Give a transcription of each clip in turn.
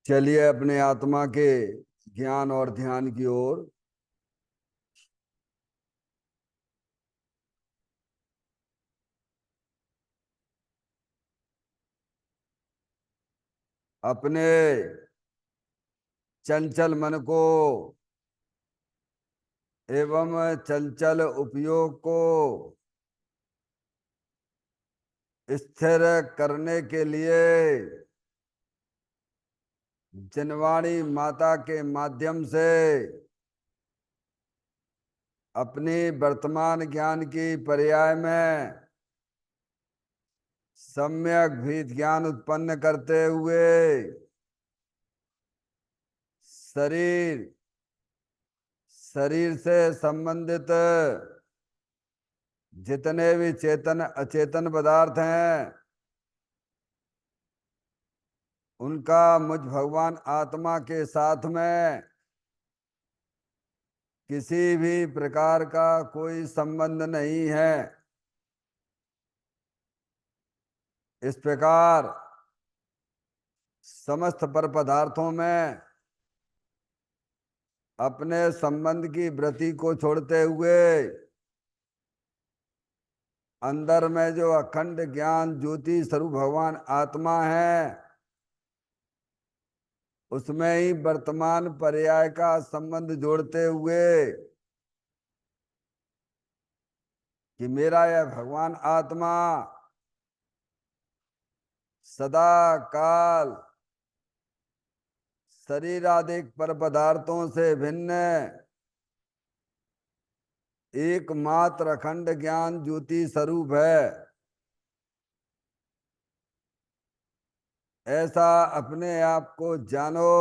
चलिए अपने आत्मा के ज्ञान और ध्यान की ओर। अपने चंचल मन को एवं चंचल उपयोग को स्थिर करने के लिए जनवाणी माता के माध्यम से अपनी वर्तमान ज्ञान की पर्याय में सम्यक भी ज्ञान उत्पन्न करते हुए शरीर शरीर से संबंधित जितने भी चेतन अचेतन पदार्थ हैं उनका मुझ भगवान आत्मा के साथ में किसी भी प्रकार का कोई संबंध नहीं है। इस प्रकार समस्त पर पदार्थों में अपने संबंध की वृत्ति को छोड़ते हुए अंदर में जो अखंड ज्ञान ज्योति स्वरूप भगवान आत्मा है उसमें ही वर्तमान पर्याय का संबंध जोड़ते हुए कि मेरा यह भगवान आत्मा सदा काल शरीर आदि पर पदार्थों से भिन्न एकमात्र अखंड ज्ञान ज्योति स्वरूप है। ऐसा अपने आप को जानो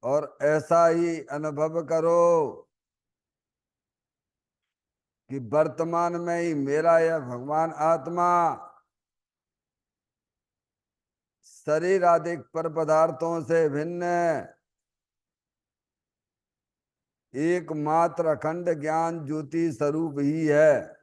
और ऐसा ही अनुभव करो कि वर्तमान में ही मेरा यह भगवान आत्मा शरीर आदि पर पदार्थों से भिन्न एकमात्र अखंड ज्ञान ज्योति स्वरूप ही है।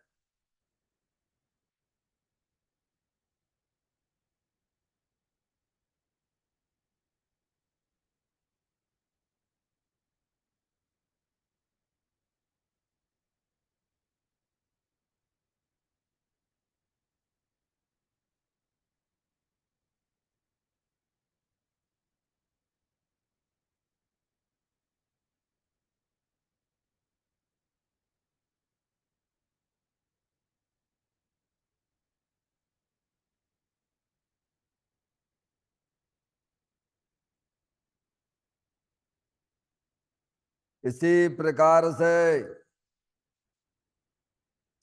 इसी प्रकार से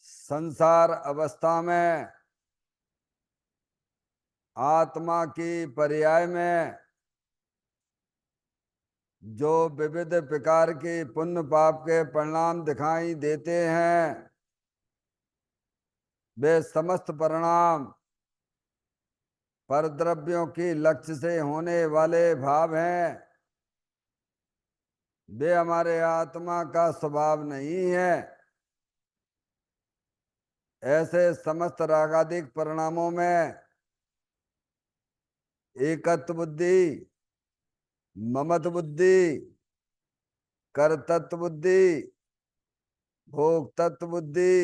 संसार अवस्था में आत्मा की पर्याय में जो विविध प्रकार के पुण्य पाप के परिणाम दिखाई देते हैं वे समस्त परिणाम परद्रव्यों की लक्ष्य से होने वाले भाव हैं। वे हमारे आत्मा का स्वभाव नहीं है। ऐसे समस्त रागादिक परिणामों में एकत्व बुद्धि, ममत बुद्धि, कर्तृत्व बुद्धि, भोक्तत्व बुद्धि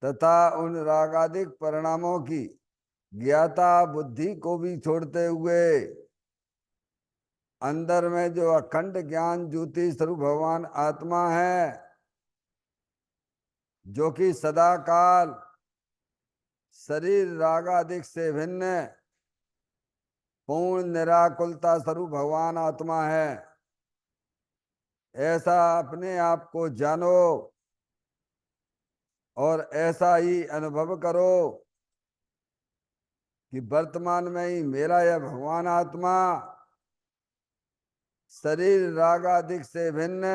तथा उन रागादिक परिणामों की ज्ञाता बुद्धि को भी छोड़ते हुए अंदर में जो अखंड ज्ञान ज्योति स्वरूप भगवान आत्मा है जो कि सदा काल शरीर रागादिक से भिन्न पूर्ण निराकुलता स्वरूप भगवान आत्मा है। ऐसा अपने आप को जानो और ऐसा ही अनुभव करो कि वर्तमान में ही मेरा यह भगवान आत्मा शरीर राग आदि से भिन्न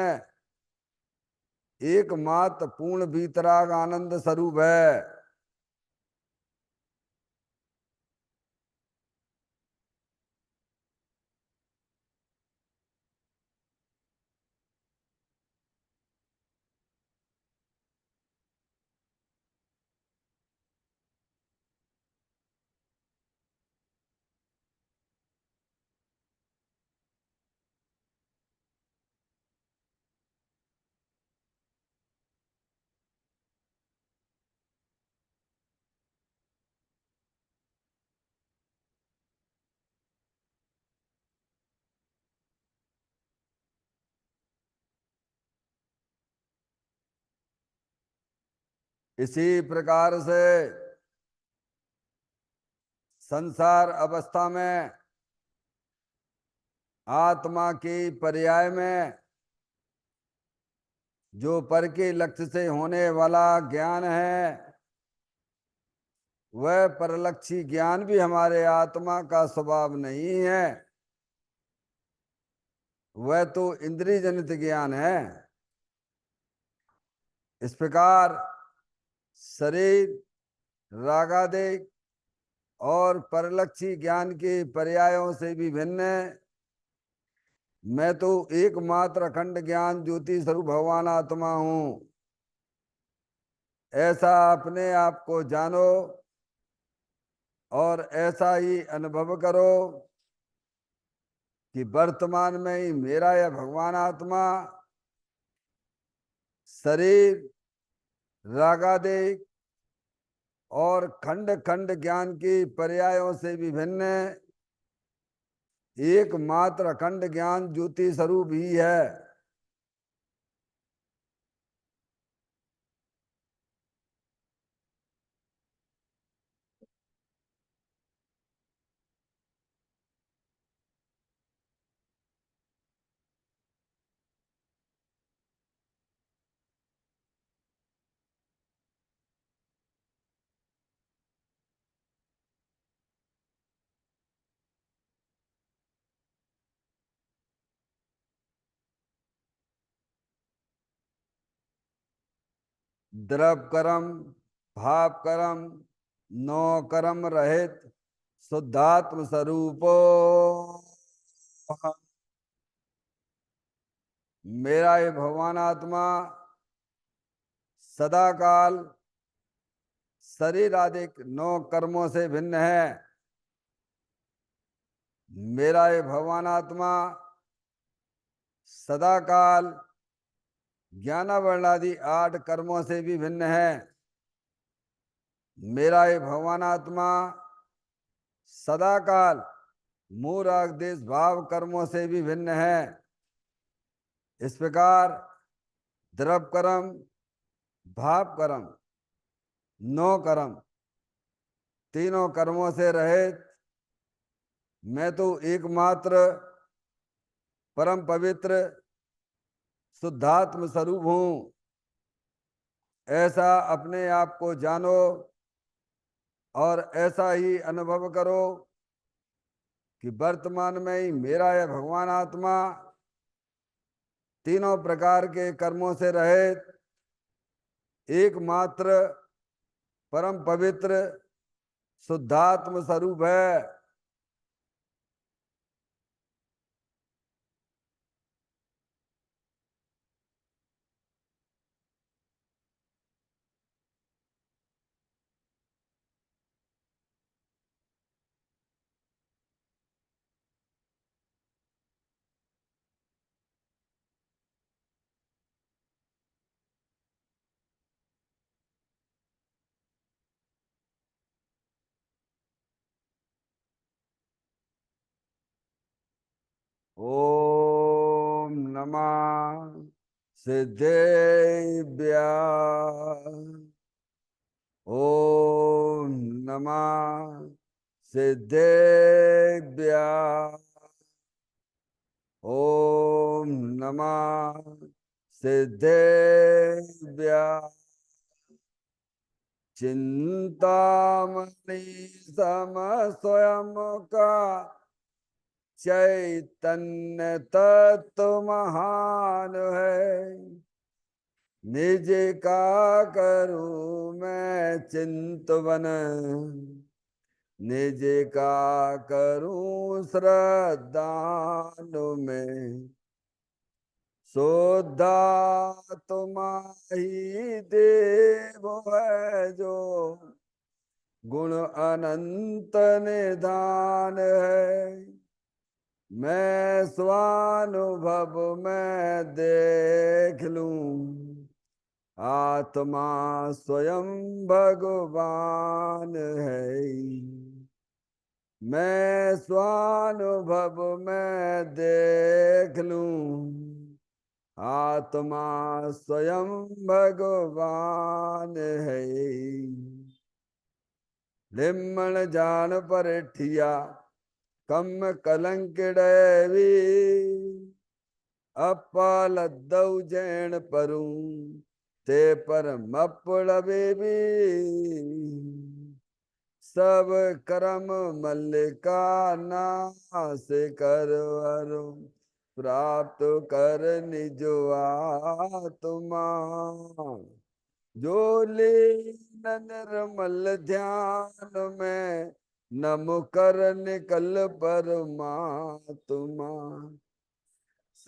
एकमात्र पूर्ण वीतराग आनंद स्वरूप है। इसी प्रकार से संसार अवस्था में आत्मा के पर्याय में जो पर के लक्ष्य से होने वाला ज्ञान है, वह परलक्षी ज्ञान भी हमारे आत्मा का स्वभाव नहीं है। वह तो इंद्रिय जनित ज्ञान है। इस प्रकार शरीर, रागादेश और परलक्षी ज्ञान के पर्यायों से भी भिन्न मैं तो एकमात्र अखंड ज्ञान ज्योति स्वरूप भगवान आत्मा हूं। ऐसा अपने आप को जानो और ऐसा ही अनुभव करो कि वर्तमान में ही मेरा यह भगवान आत्मा शरीर, रागादेश और खंड खंड ज्ञान के पर्यायों से भी भिन्न एकमात्र अखंड ज्ञान ज्योति स्वरूप ही है। द्रव कर्म, भाव कर्म, नौ कर्म रहित शुद्धात्म स्वरूपो मेरा ये भगवान आत्मा सदा काल शरीर आदि नौ कर्मों से भिन्न है। मेरा ये भगवान आत्मा सदा काल ज्ञानावरणादि 8 कर्मों से भी भिन्न है। मेरा ये भगवान आत्मा सदा काल मूल देश भाव कर्मों से भी भिन्न है। इस प्रकार द्रव कर्म, भाव कर्म, नौ कर्म, तीनों कर्मों से रहित मैं तो एकमात्र परम पवित्र शुद्धात्म स्वरूप हूं। ऐसा अपने आप को जानो और ऐसा ही अनुभव करो कि वर्तमान में ही मेरा यह भगवान आत्मा तीनों प्रकार के कर्मों से रहित एकमात्र परम पवित्र शुद्धात्म स्वरूप है। ओम नमः सिद्धेभ्य। ओम नमः सिद्धेभ्य। ओम नमः सिद्धेभ्य। चिंतामणि सम स्वयं का चैतन्य तत्व महान है। निज का करूं मैं चिंतवन, निज का करूं श्रद्धानु में। शुद्धात्मा ही देव है जो गुण अनंत निधान है। मैं स्वानुभव में देख लूं आत्मा स्वयं भगवान है। मैं स्वानुभव में देख लूं आत्मा स्वयं भगवान है। लिम्मण जान पर ठिया कम कलंक डैवी अपालद्दौ जैन परू ते पर मपड़बे भी सब करम मल्लिका नाश करवरु प्राप्त कर निज आत्मा जो लीन निर्मल ध्यान में नम कर निकल परमात्मा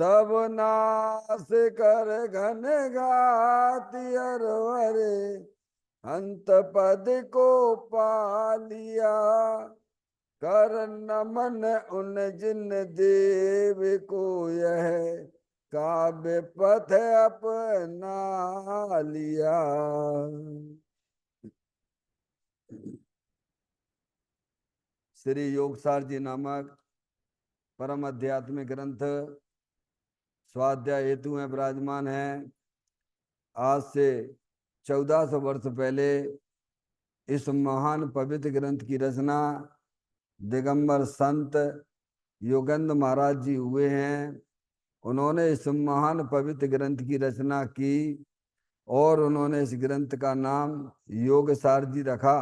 सब नाश कर घन घाति अरवरे अंत पद को पालिया कर नमन उन जिन देव को यह काव्य पथ अपना लिया। श्री योगसार जी नामक परम आध्यात्मिक ग्रंथ स्वाध्याय हेतु में विराजमान है। आज से 1400 वर्ष पहले इस महान पवित्र ग्रंथ की रचना दिगंबर संत योगेंद्र महाराज जी हुए हैं। उन्होंने इस महान पवित्र ग्रंथ की रचना की और उन्होंने इस ग्रंथ का नाम योगसार जी रखा।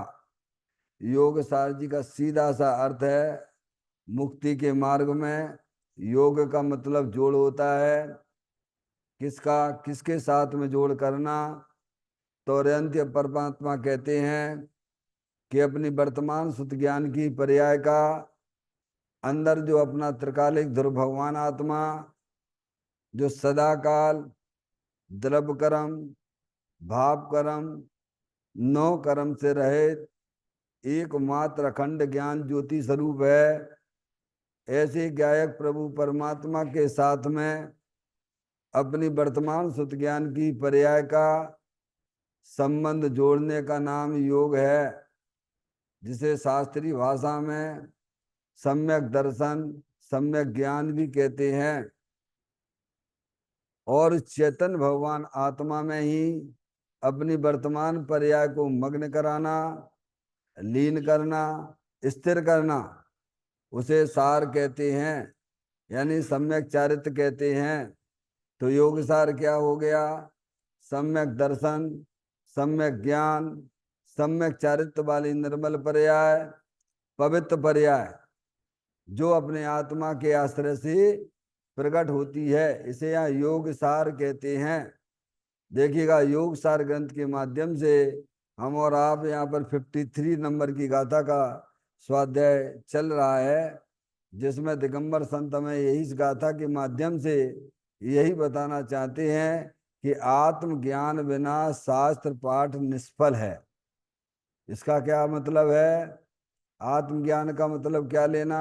योगसार जी का सीधा सा अर्थ है मुक्ति के मार्ग में। योग का मतलब जोड़ होता है। किसका किसके साथ में जोड़ करना? तो अंत्य परमात्मा कहते हैं कि अपनी वर्तमान सुत ज्ञान की पर्याय का अंदर जो अपना त्रिकालिक ध्रुव भगवान आत्मा जो सदाकाल द्रव्य कर्म भाव कर्म नौ कर्म से रहित एकमात्र अखंड ज्ञान ज्योति स्वरूप है। ऐसे गायक प्रभु परमात्मा के साथ में अपनी वर्तमान सुत ज्ञान की पर्याय का संबंध जोड़ने का नाम योग है, जिसे शास्त्रीय भाषा में सम्यक दर्शन सम्यक ज्ञान भी कहते हैं। और चेतन भगवान आत्मा में ही अपनी वर्तमान पर्याय को मग्न कराना, लीन करना, स्थिर करना, उसे सार कहते हैं, यानी सम्यक चारित्र कहते हैं। तो योग सार क्या हो गया? सम्यक दर्शन, सम्यक ज्ञान, सम्यक चारित्र वाली निर्मल पर्याय, पवित्र पर्याय जो अपने आत्मा के आश्रय से प्रकट होती है, इसे यहाँ योग सार कहते हैं। देखिएगा, योग सार ग्रंथ के माध्यम से हम और आप यहाँ पर 53 नंबर की गाथा का स्वाध्याय चल रहा है, जिसमें दिगंबर संत में यही इस गाथा के माध्यम से यही बताना चाहते हैं कि आत्मज्ञान बिना शास्त्र पाठ निष्फल है। इसका क्या मतलब है? आत्मज्ञान का मतलब क्या लेना?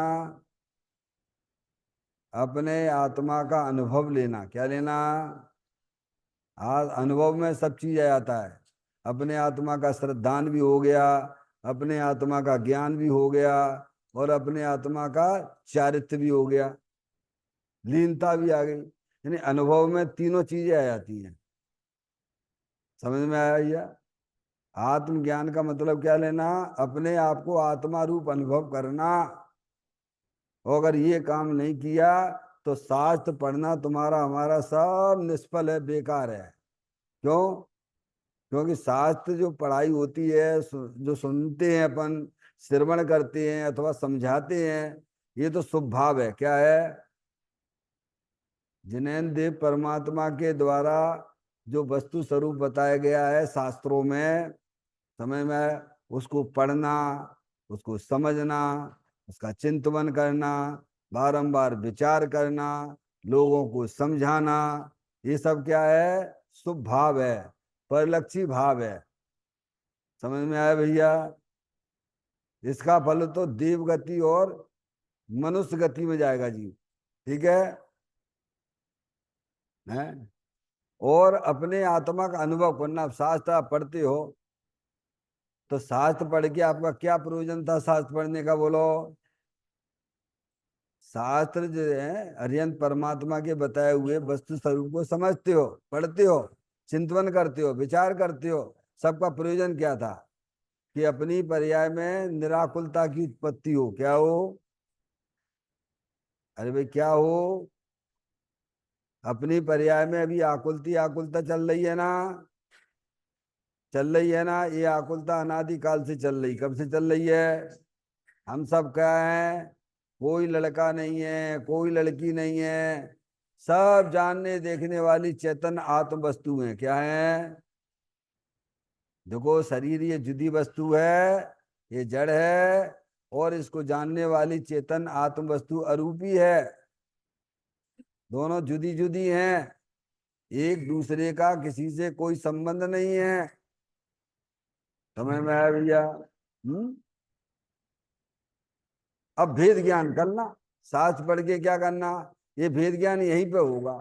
अपने आत्मा का अनुभव लेना। क्या लेना? अनुभव में सब चीज आ जाता है। अपने आत्मा का श्रद्धान भी हो गया, अपने आत्मा का ज्ञान भी हो गया और अपने आत्मा का चारित्र भी हो गया, लीनता भी आ गई। यानी अनुभव में तीनों चीजें आ जाती हैं। समझ में आया भैया? आत्मज्ञान का मतलब क्या लेना? अपने आप को आत्मा रूप अनुभव करना। और अगर ये काम नहीं किया तो शास्त्र पढ़ना तुम्हारा हमारा सब निष्फल है, बेकार है। क्यों? क्योंकि शास्त्र जो पढ़ाई होती है, जो सुनते हैं अपन, श्रवण करते हैं अथवा समझाते हैं, ये तो शुभ भाव है। क्या है? जिनेन्द्र देव परमात्मा के द्वारा जो वस्तु स्वरूप बताया गया है शास्त्रों में, समय में उसको पढ़ना, उसको समझना, उसका चिंतन करना, बारंबार विचार करना, लोगों को समझाना, ये सब क्या है? शुभ भाव है, परिलक्षी भाव है। समझ में आया भैया? इसका फल तो देव गति और मनुष्य गति में जाएगा जी। ठीक है? हैं? और अपने आत्मा का अनुभव करना। शास्त्र आप पढ़ते हो तो शास्त्र पढ़ के आपका क्या प्रयोजन था? शास्त्र पढ़ने का बोलो। शास्त्र जो है अरिहंत परमात्मा के बताए हुए वस्तु स्वरूप को समझते हो, पढ़ते हो, चिंतन करते हो, विचार करते हो। सबका प्रयोजन क्या था? कि अपनी पर्याय में निराकुलता की उत्पत्ति हो। क्या हो? अरे भाई क्या हो? अपनी पर्याय में अभी आकुलती आकुलता चल रही है ना, चल रही है ना। ये आकुलता अनादि काल से चल रही। कब से चल रही है? हम सब क्या है? कोई लड़का नहीं है, कोई लड़की नहीं है, सब जानने देखने वाली चेतन आत्म वस्तु है। क्या है? देखो, शरीर ये जुदी वस्तु है, ये जड़ है, और इसको जानने वाली चेतन आत्म वस्तु अरूपी है। दोनों जुदी जुदी हैं, एक दूसरे का किसी से कोई संबंध नहीं है। समझ में आया भैया? अब भेद ज्ञान करना, शास्त्र पढ़ के क्या करना? ये भेद ज्ञान यहीं पे होगा।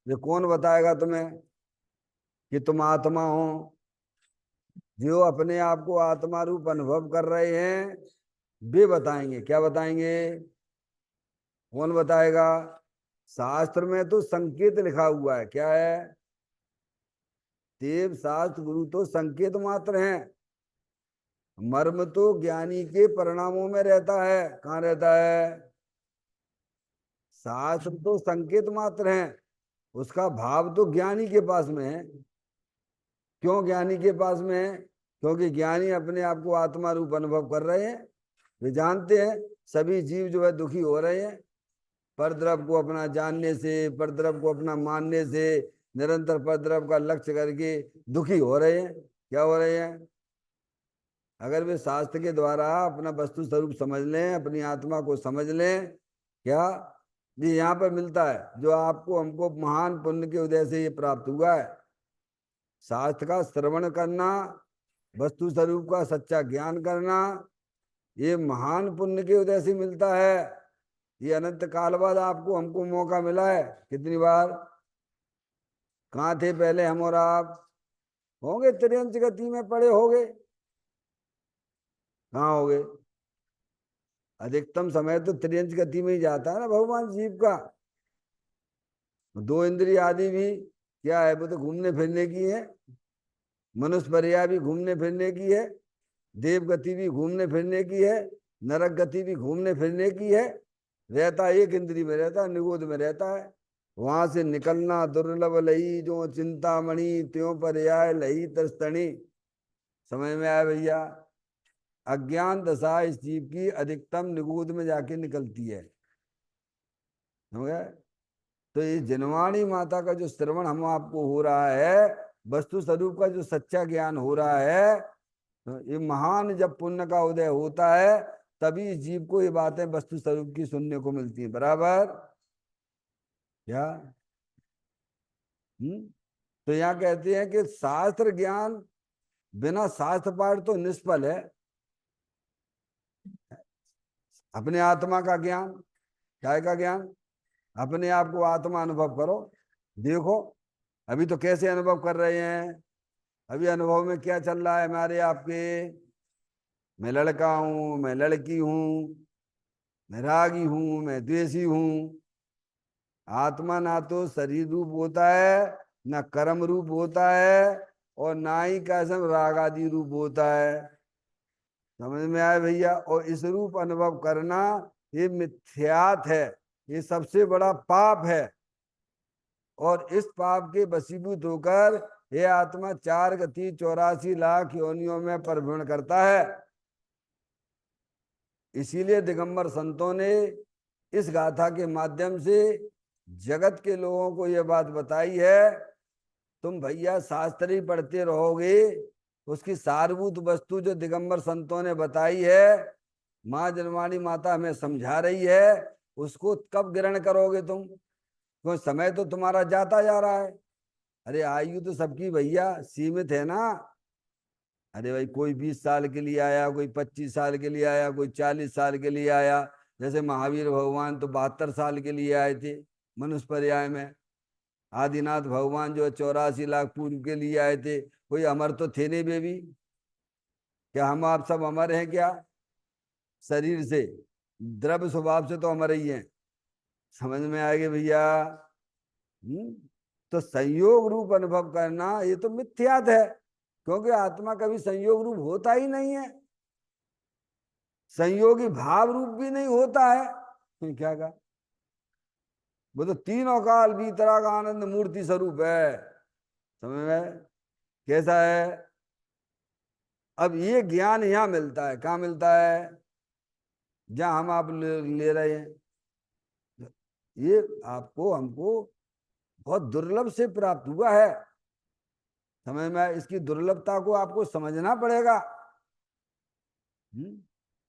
ये कौन बताएगा तुम्हें कि तुम आत्मा हो? जो अपने आप को आत्मा रूप अनुभव कर रहे हैं वे बताएंगे। क्या बताएंगे? कौन बताएगा? शास्त्र में तो संकेत लिखा हुआ है। क्या है? देव शास्त्र गुरु तो संकेत मात्र हैं। मर्म तो ज्ञानी के परिणामों में रहता है। कहाँ रहता है? शास्त्र तो संकेत मात्र हैं, उसका भाव तो ज्ञानी के पास में है। क्यों ज्ञानी के पास में है? क्योंकि ज्ञानी अपने आप को आत्मा रूप अनुभव कर रहे हैं। वे जानते हैं सभी जीव जो है दुखी हो रहे हैं, परद्रव को अपना जानने से, परद्रव को अपना मानने से, निरंतर परद्रव का लक्ष्य करके दुखी हो रहे हैं। क्या हो रहे हैं? अगर वे शास्त्र के द्वारा अपना वस्तु स्वरूप समझ लें, अपनी आत्मा को समझ लें, क्या जी यहाँ पर मिलता है जो आपको हमको महान पुण्य के उदय से ये प्राप्त हुआ है। शास्त्र का श्रवण करना, वस्तु स्वरूप का सच्चा ज्ञान करना, ये महान पुण्य के उदय से मिलता है। ये अनंत काल बाद आपको हमको मौका मिला है। कितनी बार? कहाँ थे पहले हम और आप? होंगे त्रियंच गति में पड़े होंगे। कहाँ हो गए? अधिकतम समय तो त्रियंच गति में ही जाता है ना भगवान जीव का। दो इंद्रिय आदि भी क्या है? वो तो घूमने फिरने की है। मनुष्य पर्याय भी घूमने फिरने की है, देव गति भी घूमने फिरने की है, नरक गति भी घूमने फिरने की है। रहता एक इंद्रिय में रहता है, निगोद में रहता है। वहां से निकलना दुर्लभ लही, जो चिंतामणि त्यों पर्याय लही तरस्तणी। समझ में आया भैया? अज्ञान दशा इस जीव की अधिकतम निगूद में जाके निकलती है। समझ गए? तो ये जिनवाणी माता का जो श्रवण हम आपको हो रहा है, वस्तु स्वरूप का जो सच्चा ज्ञान हो रहा है, तो ये महान जब पुण्य का उदय होता है तभी इस जीव को ये बातें वस्तु स्वरूप की सुनने को मिलती हैं। बराबर? क्या? तो यहाँ कहते हैं कि शास्त्र ज्ञान बिना शास्त्र पाठ तो निष्फल है। अपने आत्मा का ज्ञान, क्या का ज्ञान? अपने आप को आत्मा अनुभव करो, देखो अभी तो कैसे अनुभव कर रहे हैं। अभी अनुभव में क्या चल रहा है हमारे आपके? मैं लड़का हूं, मैं लड़की हूं, मैं रागी हूं, मैं द्वेषी हूं। आत्मा ना तो शरीर रूप होता है, ना कर्म रूप होता है, और ना ही कैसे राग आदि रूप होता है। समझ में आया भैया? और इस रूप अनुभव करना ये मिथ्यात है, ये सबसे बड़ा पाप है। और इस पाप के वशीभूत होकर ये आत्मा 4 गति 84 लाख योनियों में परिभ्रमण करता है। इसीलिए दिगंबर संतों ने इस गाथा के माध्यम से जगत के लोगों को यह बात बताई है, तुम भैया शास्त्र ही पढ़ते रहोगे, उसकी सारभूत वस्तु जो दिगंबर संतों ने बताई है, माँ जनवाणी माता हमें समझा रही है, उसको कब ग्रहण करोगे तुम? क्यों समय तो तुम्हारा जाता जा रहा है। अरे आयु तो सबकी भैया सीमित है ना। अरे भाई कोई 20 साल के लिए आया, कोई 25 साल के लिए आया, कोई 40 साल के लिए आया। जैसे महावीर भगवान तो 72 साल के लिए आए थे मनुष्य पर्याय में। आदिनाथ भगवान जो 84 लाख पूर्व के लिए आए थे। कोई अमर तो थे नहीं बेबी। क्या हम आप सब अमर हैं क्या? शरीर से, द्रव्य स्वभाव से तो अमर ही हैं। समझ में आएगी भैया? तो संयोग रूप अनुभव करना ये तो मिथ्यात है, क्योंकि आत्मा कभी संयोग रूप होता ही नहीं है, संयोगी भाव रूप भी नहीं होता है। क्या कहा? वो तो तीनों काल वीतराग आनंद मूर्ति स्वरूप है। समझ में कैसा है? अब ये ज्ञान यहां मिलता है, कहाँ मिलता है? जहां हम आप ले रहे हैं, ये आपको हमको बहुत दुर्लभ से प्राप्त हुआ है। समझ में? इसकी दुर्लभता को आपको समझना पड़ेगा।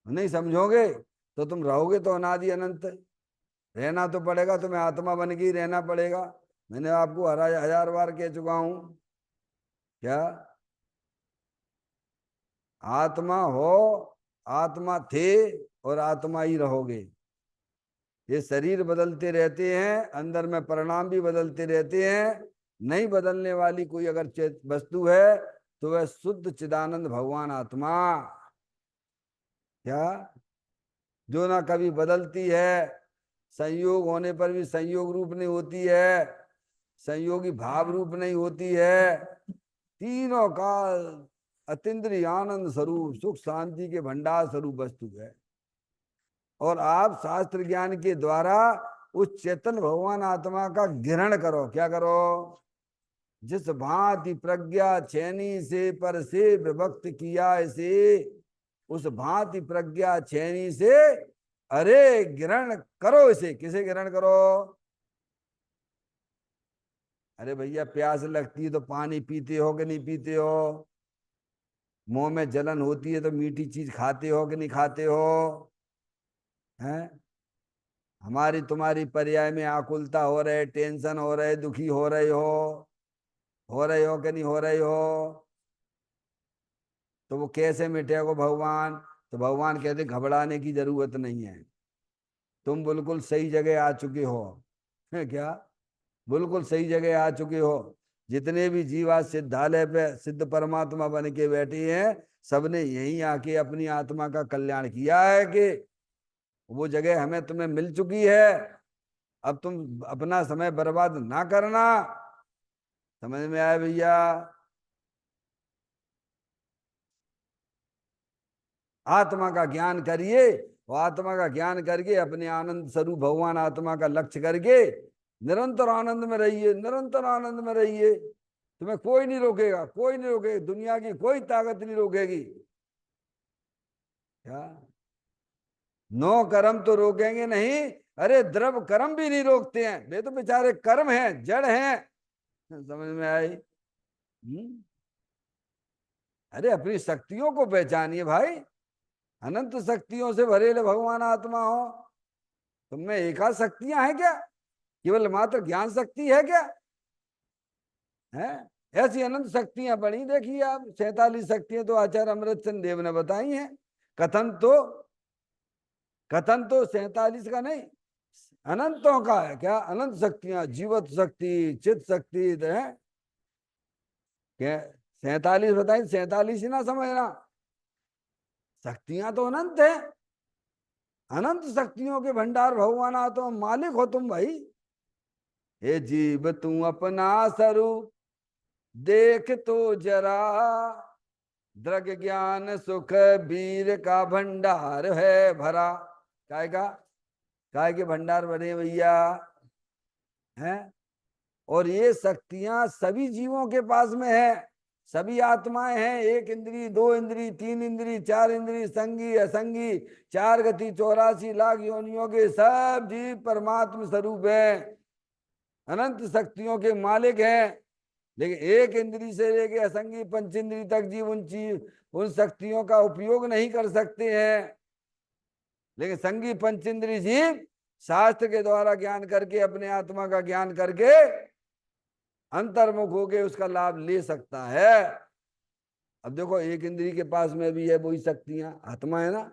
नहीं समझोगे तो तुम रहोगे तो अनादि अनंत, रहना तो पड़ेगा, तुम्हें आत्मा बन के ही रहना पड़ेगा। मैंने आपको हजार बार कह चुका हूं। क्या? आत्मा हो, आत्मा थे और आत्मा ही रहोगे। ये शरीर बदलते रहते हैं, अंदर में परिणाम भी बदलते रहते हैं। नहीं बदलने वाली कोई अगर वस्तु है तो वह शुद्ध चिदानंद भगवान आत्मा। क्या? जो ना कभी बदलती है, संयोग होने पर भी संयोग रूप नहीं होती है, संयोगी भाव रूप नहीं होती है, तीनों काल अतीन्द्रिय आनंद स्वरूप सुख शांति के भंडार स्वरूप वस्तु है। और आप शास्त्र ज्ञान के द्वारा उस चेतन भगवान आत्मा का ग्रहण करो। क्या करो? जिस भांति प्रज्ञा छेनी से पर से विभक्त किया इसे, उस भांति प्रज्ञा छेनी से अरे ग्रहण करो इसे। किसे ग्रहण करो? अरे भैया प्यास लगती है तो पानी पीते हो कि नहीं पीते हो? मुंह में जलन होती है तो मीठी चीज खाते हो कि नहीं खाते हो? हैं? हमारी तुम्हारी पर्याय में आकुलता हो रहे, टेंशन हो रहे, दुखी हो रहे हो कि नहीं हो रहे हो? तो वो कैसे मिटेगा भगवान? तो भगवान कहते घबराने की जरूरत नहीं है, तुम बिल्कुल सही जगह आ चुके हो। है क्या? बिल्कुल सही जगह आ चुके हो। जितने भी जीवा सिद्धालय पे सिद्ध परमात्मा बन के बैठे हैं, सबने यहीं आके अपनी आत्मा का कल्याण किया है कि वो जगह हमें तुम्हें मिल चुकी है। अब तुम अपना समय बर्बाद ना करना। समझ में आया भैया? आत्मा का ज्ञान करिए, और आत्मा का ज्ञान करके अपने आनंद स्वरूप भगवान आत्मा का लक्ष्य करके निरंतर आनंद में रहिए, निरंतर आनंद में रहिए। तुम्हें कोई नहीं रोकेगा, कोई नहीं रोकेगा, दुनिया की कोई ताकत नहीं रोकेगी। क्या? नो कर्म तो रोकेंगे नहीं, अरे द्रव कर्म भी नहीं रोकते हैं, वे तो बेचारे कर्म हैं, जड़ हैं। समझ में आई? अरे अपनी शक्तियों को पहचानिए भाई, अनंत शक्तियों से भरेले भगवान आत्मा हो। तुम में एकाध शक्तियां हैं क्या? केवल मात्र ज्ञान शक्ति है क्या? है? ऐसी अनंत शक्तियां बड़ी देखिए आप, 47 शक्तियां तो आचार्य अमृतचंद देव ने बताई हैं। कथन तो कथन तो 47 का नहीं, अनंतों का है। क्या? अनंत शक्तियां, जीवत शक्ति, चित शक्ति है क्या? 47 बताई, 47 ही ना समझना। शक्तियां तो अनंत है, अनंत शक्तियों के भंडार भगवान आ, तो मालिक हो तुम भाई। हे जीव तू अपना स्वरूप देख तो जरा, दृग ज्ञान सुख वीर का भंडार है भरा। काय का? काय के भंडार भरे भैया हैं? और ये शक्तियां सभी जीवों के पास में है, सभी आत्माएं हैं। एक इंद्री, दो इंद्री, तीन इंद्री, चार इंद्री, संगी असंगी, चार गति, 84 लाख योनियों के सब जीव परमात्म स्वरूप है, अनंत शक्तियों के मालिक हैं। लेकिन एक इंद्री से लेके असंगी पंचेंद्री तक जीव उन शक्तियों का उपयोग नहीं कर सकते हैं। लेकिन संगी पंचेंद्री जीव शास्त्र के द्वारा ज्ञान करके, अपने आत्मा का ज्ञान करके अंतर्मुख होके उसका लाभ ले सकता है। अब देखो, एक इंद्री के पास में भी है वही शक्तियां, आत्मा है ना।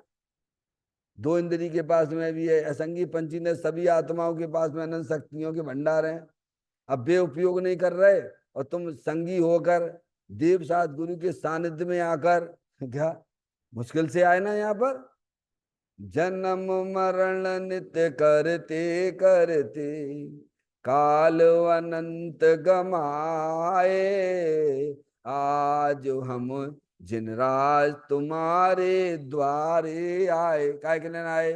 दो इंद्री के पास में भी है असंगी पंचेंद्र, सभी आत्माओं के पास में अनंत शक्तियों के भंडार हैं। अब वे उपयोग नहीं कर रहे, और तुम संगी होकर देव साथ गुरु के सानिध्य में आकर, क्या मुश्किल से आए ना यहाँ पर, जन्म मरण नित्य करते करते काल अनंत गमाए। आज हम जिन राज तुम्हारे द्वारे आए। काय के लेना आए?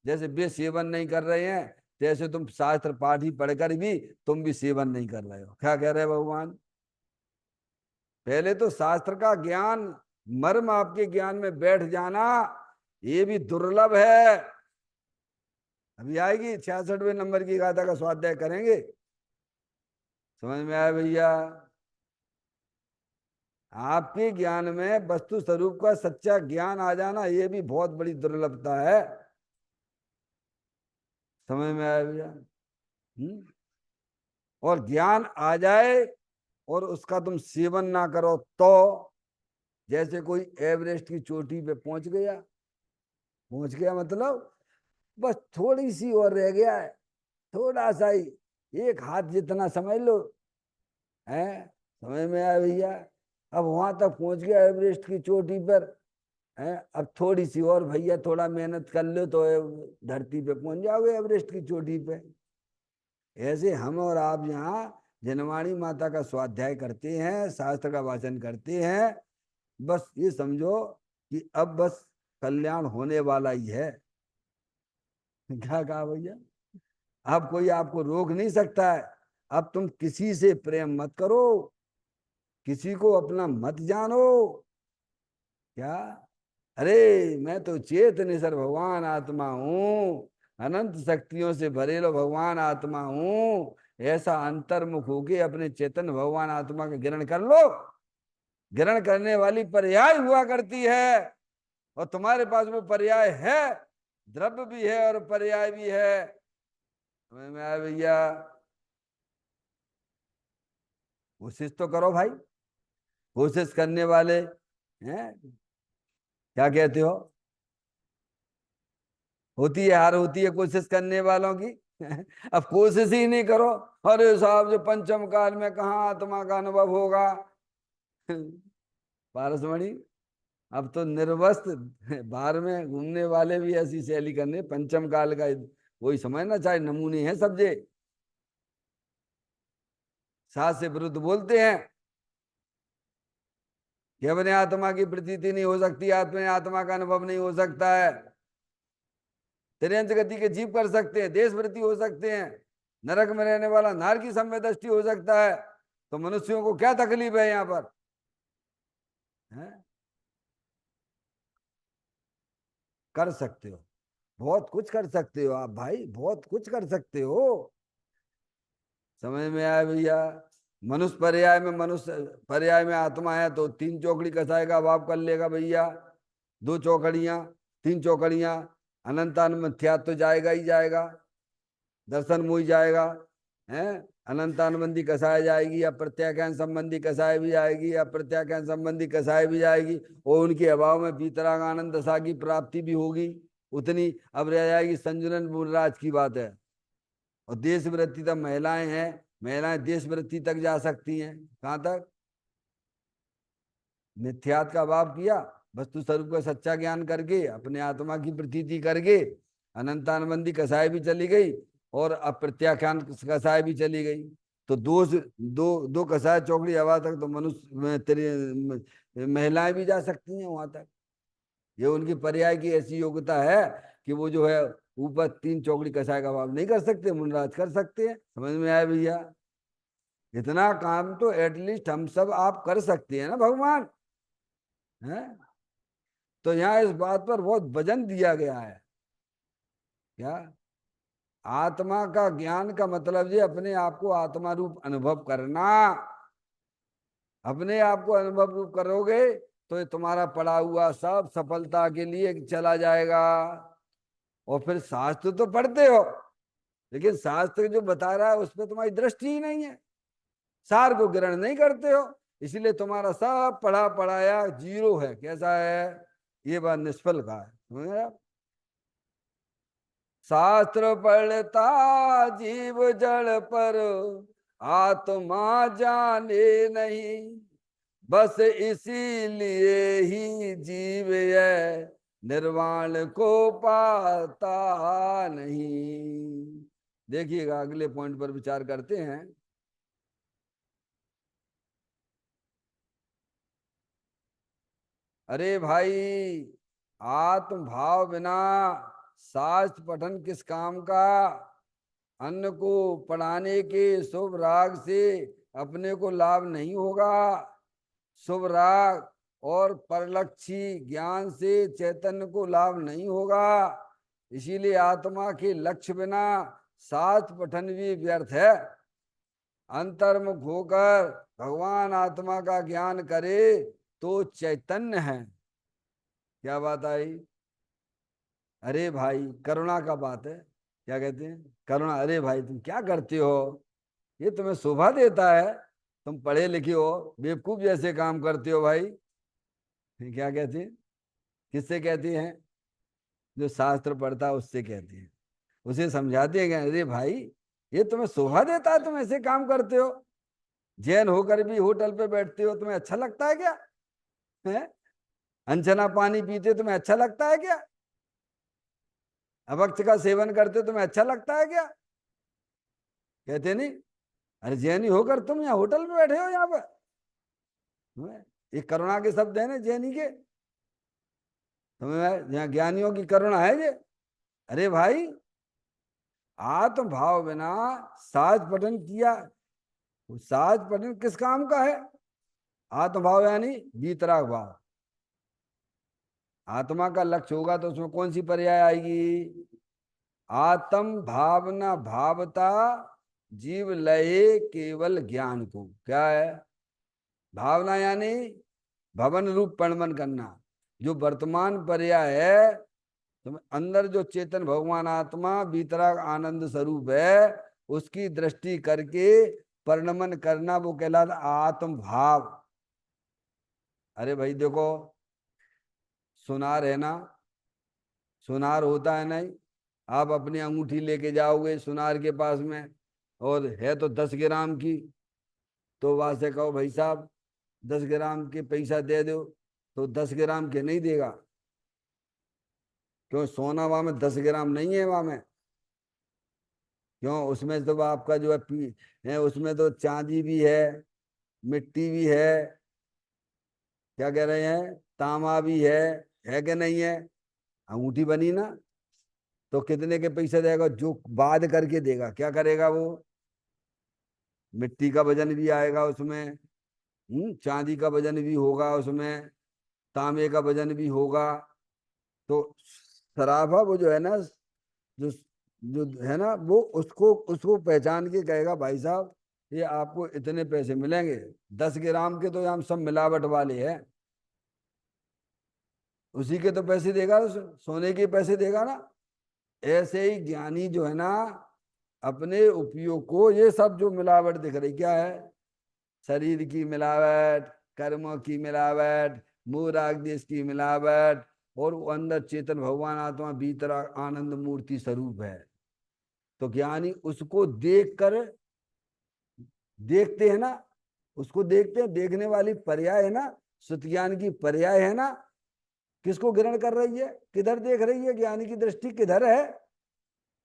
जैसे वे सेवन नहीं कर रहे हैं, जैसे तुम शास्त्र पाठ ही पढ़कर भी तुम भी सेवन नहीं कर रहे हो। क्या कह रहे हैं भगवान? पहले तो शास्त्र का ज्ञान, मर्म आपके ज्ञान में बैठ जाना, ये भी दुर्लभ है। अभी आएगी 66वें नंबर की गाथा का स्वाध्याय करेंगे। समझ में आया भैया? आपके ज्ञान में वस्तु स्वरूप का सच्चा ज्ञान आ जाना, ये भी बहुत बड़ी दुर्लभता है। समझ में आया भैया? और ज्ञान आ जाए और उसका तुम सेवन ना करो तो, जैसे कोई एवरेस्ट की चोटी पे पहुंच गया मतलब बस थोड़ी सी और रह गया है, थोड़ा सा ही, एक हाथ जितना समझ लो है। समझ में आया भैया? अब वहां तक पहुंच गया एवरेस्ट की चोटी पर है। अब थोड़ी सी और भैया, थोड़ा मेहनत कर लो तो धरती पे पहुंच जाओगे, एवरेस्ट की चोटी पे। ऐसे हम और आप यहाँ जनवाणी माता का स्वाध्याय करते हैं, शास्त्र का वाचन करते हैं, बस ये समझो कि अब बस कल्याण होने वाला ही है। क्या कहा भैया? अब कोई आपको रोक नहीं सकता है। अब तुम किसी से प्रेम मत करो, किसी को अपना मत जानो। क्या? अरे मैं तो चेतनेश्वर भगवान आत्मा हूँ, अनंत शक्तियों से भरेलो भगवान आत्मा हूँ। ऐसा अंतर्मुख होके अपने चेतन भगवान आत्मा का ग्रहण कर लो। ग्रहण करने वाली पर्याय हुआ करती है, और तुम्हारे पास वो पर्याय है, द्रव्य भी है और पर्याय भी है। समझ में आया भैया? कोशिश तो करो भाई, कोशिश करने वाले हैं। क्या कहते हो? होती है हार, होती है कोशिश करने वालों की। अब कोशिश ही नहीं करो, अरे साहब जो पंचम काल में कहाँ आत्मा का अनुभव होगा। पारसमणि, अब तो निर्वस्त्र बाहर में घूमने वाले भी ऐसी शैली करने, पंचम काल का वही समझना चाहे नमूने हैं सब जे। सास से विरुद्ध बोलते हैं कि अपने आत्मा की प्रतीति नहीं हो सकती, अपने आत्मा का अनुभव नहीं हो सकता है। तिर्यंत गति के जीव कर सकते हैं, देश वृत्ति हो सकते हैं, नरक में रहने वाला नार की सम्य दृष्टि हो सकता है, तो मनुष्यों को क्या तकलीफ है यहाँ पर? है? कर सकते हो, बहुत कुछ कर सकते हो आप भाई, बहुत कुछ कर सकते हो। समझ में आया भैया? मनुष्य पर्याय में आत्मा है तो 3 चौकड़ी कसाई का अभाव कर लेगा भैया। 2 चौकड़ियां, 3 चौकड़ियां, अनंतान मिथ्या तो जाएगा ही जाएगा, दर्शन मुई जाएगा है। अनंतानुबंधी कसाय जाएगी, अप्रत्याख्यान संबंधी कसाय भी आएगी, अप्रत्याख्यान संबंधी कसाय भी जाएगी, और उनके अभाव में पीतराग आनंद दशा की प्राप्ति भी होगी उतनी। अब रह जाएगी संजुलन मूलराज की बात है। और देश वृत्ति तक महिलाएं हैं, महिलाएं देश वृत्ति तक जा सकती हैं। कहां तक? मिथ्यात का अभाव किया, वस्तु स्वरूप का सच्चा ज्ञान करके अपने आत्मा की प्रतीति करके अनंतानुबंधी कसाय भी चली गई और अप्रत्याख्यान कसाय भी चली गई। तो दो दो दो कसाय चौकड़ी हवा तक तो मनुष्य तेरी महिलाएं भी जा सकती हैं वहां तक। ये उनकी पर्याय की ऐसी योग्यता है कि वो जो है ऊपर 3 चौकड़ी कसाय का अभाव नहीं कर सकते, मुनराज कर सकते हैं। समझ में आया भैया? इतना काम तो एटलीस्ट हम सब आप कर सकते हैं ना भगवान है। तो यहाँ इस बात पर बहुत वजन दिया गया है। क्या? आत्मा का ज्ञान का मतलब ये अपने आप को आत्मा रूप अनुभव करना। अपने आप को अनुभव रूप करोगे तो ये तुम्हारा पड़ा हुआ सब सफलता के लिए चला जाएगा। और फिर शास्त्र तो पढ़ते हो, लेकिन शास्त्र जो बता रहा है उस पर तुम्हारी दृष्टि ही नहीं है, सार को ग्रहण नहीं करते हो, इसलिए तुम्हारा सब पढ़ा पढ़ाया जीरो है। कैसा है? ये बात निष्फल का है। समझ रहे आप? शास्त्र पढ़ता जीव जड़ पर आत्मा जाने नहीं, बस इसीलिए ही जीव है निर्वाण को पाता नहीं। देखिएगा अगले पॉइंट पर विचार करते हैं। अरे भाई, आत्म भाव बिना शास्त्र पठन किस काम का। अन्न को पढ़ाने के शुभ राग से अपने को लाभ नहीं होगा। शुभ राग और परलक्षी ज्ञान से चैतन्य को लाभ नहीं होगा। इसीलिए आत्मा के लक्ष्य बिना शास्त्र पठन भी व्यर्थ है। अंतर्मुख होकर भगवान आत्मा का ज्ञान करे तो चैतन्य है। क्या बात आई। अरे भाई, करुणा का बात है। क्या कहते हैं, करुणा। अरे भाई, तुम क्या करते हो, ये तुम्हें शोभा देता है। तुम पढ़े लिखे हो, बेवकूफ जैसे काम करते हो भाई। क्या कहते हैं, किससे कहती हैं, जो शास्त्र पढ़ता है उससे कहती हैं। उसे समझाते हैं कि अरे भाई, ये तुम्हें शोभा देता है, तुम ऐसे काम करते हो। जैन होकर भी होटल पे बैठते हो, तुम्हें अच्छा लगता है क्या है। अनछना पानी पीते तुम्हें अच्छा लगता है क्या। अभक्त का सेवन करते तुम्हें अच्छा लगता है क्या। कहते नहीं। अरे जैनी होकर तुम यहाँ होटल में बैठे हो यहाँ पर। ये करुणा के शब्द है ना जैनी के। तुम्हें यहाँ ज्ञानियों की करुणा है ये। अरे भाई, आत्म भाव बिना साज पठन किया। साज पठन किस काम का है। आत्म भाव यानी वीतराग भाव। आत्मा का लक्ष्य होगा तो उसमें कौन सी पर्याय आएगी। आत्म भावना भावता जीव लये केवल ज्ञान को। क्या है भावना, यानी भवन रूप परिणमन करना। जो वर्तमान पर्याय है, तो अंदर जो चेतन भगवान आत्मा बीतराग आनंद स्वरूप है, उसकी दृष्टि करके परिणमन करना, वो कहलाता आत्म भाव। अरे भाई देखो, सुनार है ना, सुनार होता है नहीं। आप अपनी अंगूठी लेके जाओगे सुनार के पास में, और है तो 10 ग्राम की, तो वहां से कहो भाई साहब 10 ग्राम के पैसा दे दो, तो 10 ग्राम के नहीं देगा। क्यों, सोना वहां में 10 ग्राम नहीं है वहां में। क्यों, उसमें तो आपका जो है है, उसमें तो चांदी भी है, मिट्टी भी है, क्या कह रहे हैं, तांबा भी है कि नहीं है। अंगूठी बनी ना, तो कितने के पैसे देगा, जो बाद करके देगा। क्या करेगा वो, मिट्टी का वजन भी आएगा उसमें, चांदी का वजन भी होगा उसमें, तांबे का वजन भी होगा। तो सराफा वो जो है ना, जो जो है ना, वो उसको उसको पहचान के कहेगा भाई साहब ये आपको इतने पैसे मिलेंगे। 10 ग्राम के तो हम सब मिलावट वाले हैं। उसी के तो पैसे देगा, सोने के पैसे देगा ना। ऐसे ही ज्ञानी जो है ना, अपने उपयोग को, ये सब जो मिलावट दिख रही क्या है, शरीर की मिलावट, कर्मों की मिलावट, मूल राग देश की मिलावट, और वो अंदर चेतन भगवान आत्मा भीतर आनंद मूर्ति स्वरूप है। तो ज्ञानी उसको देख कर, देखते हैं ना, उसको देखते हैं, देखने वाली पर्याय है ना, सुत ज्ञान की पर्याय है ना। किसको ग्रहण कर रही है, किधर देख रही है, ज्ञानी की दृष्टि किधर है।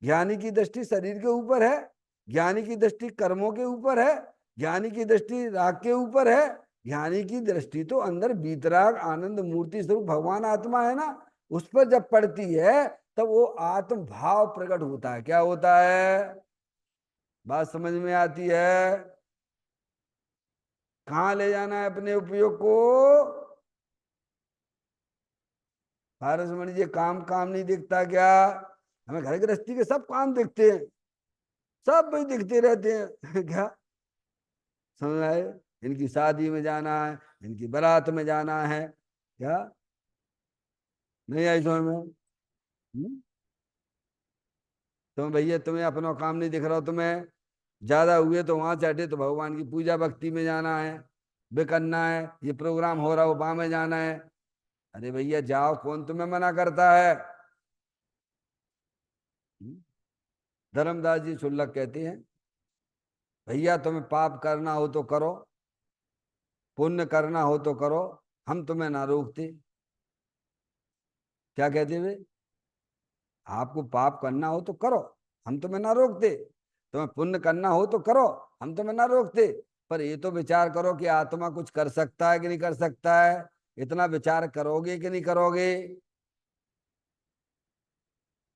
ज्ञानी की दृष्टि शरीर के ऊपर है, ज्ञानी की दृष्टि कर्मों के ऊपर है, ज्ञानी की दृष्टि राग के ऊपर है। ज्ञानी की दृष्टि तो अंदर बीतराग आनंद मूर्ति स्वरूप भगवान आत्मा है ना, उस पर जब पड़ती है तब वो आत्म भाव प्रकट होता है। क्या होता है, बात समझ में आती है। कहाँ ले जाना है अपने उपयोग को। पारस मणि जी, काम काम नहीं दिखता क्या। हमें घर गृहस्थी के सब काम दिखते हैं, सब भाई दिखते रहते हैं क्या, समझ आए। इनकी शादी में जाना है, इनकी बारात में जाना है, क्या नहीं आई समझ में। तुम भैया, तुम्हें अपना काम नहीं दिख रहा हो, तुम्हें ज्यादा हुए तो वहां चढ़े, तो भगवान की पूजा भक्ति में जाना है, वे करना है, ये प्रोग्राम हो रहा हो वहां में जाना है। अरे भैया जाओ, कौन तुम्हें मना करता है। धर्मदास जी शुल्लक कहते हैं, भैया तुम्हें पाप करना हो तो करो, पुण्य करना हो तो करो, हम तुम्हें ना रोकते। क्या कहते वे, आपको पाप करना हो तो करो, हम तुम्हें ना रोकते, तुम्हें पुण्य करना हो तो करो, हम तुम्हें ना रोकते, पर ये तो विचार करो कि आत्मा कुछ कर सकता है कि नहीं कर सकता है, इतना विचार करोगे कि नहीं करोगे।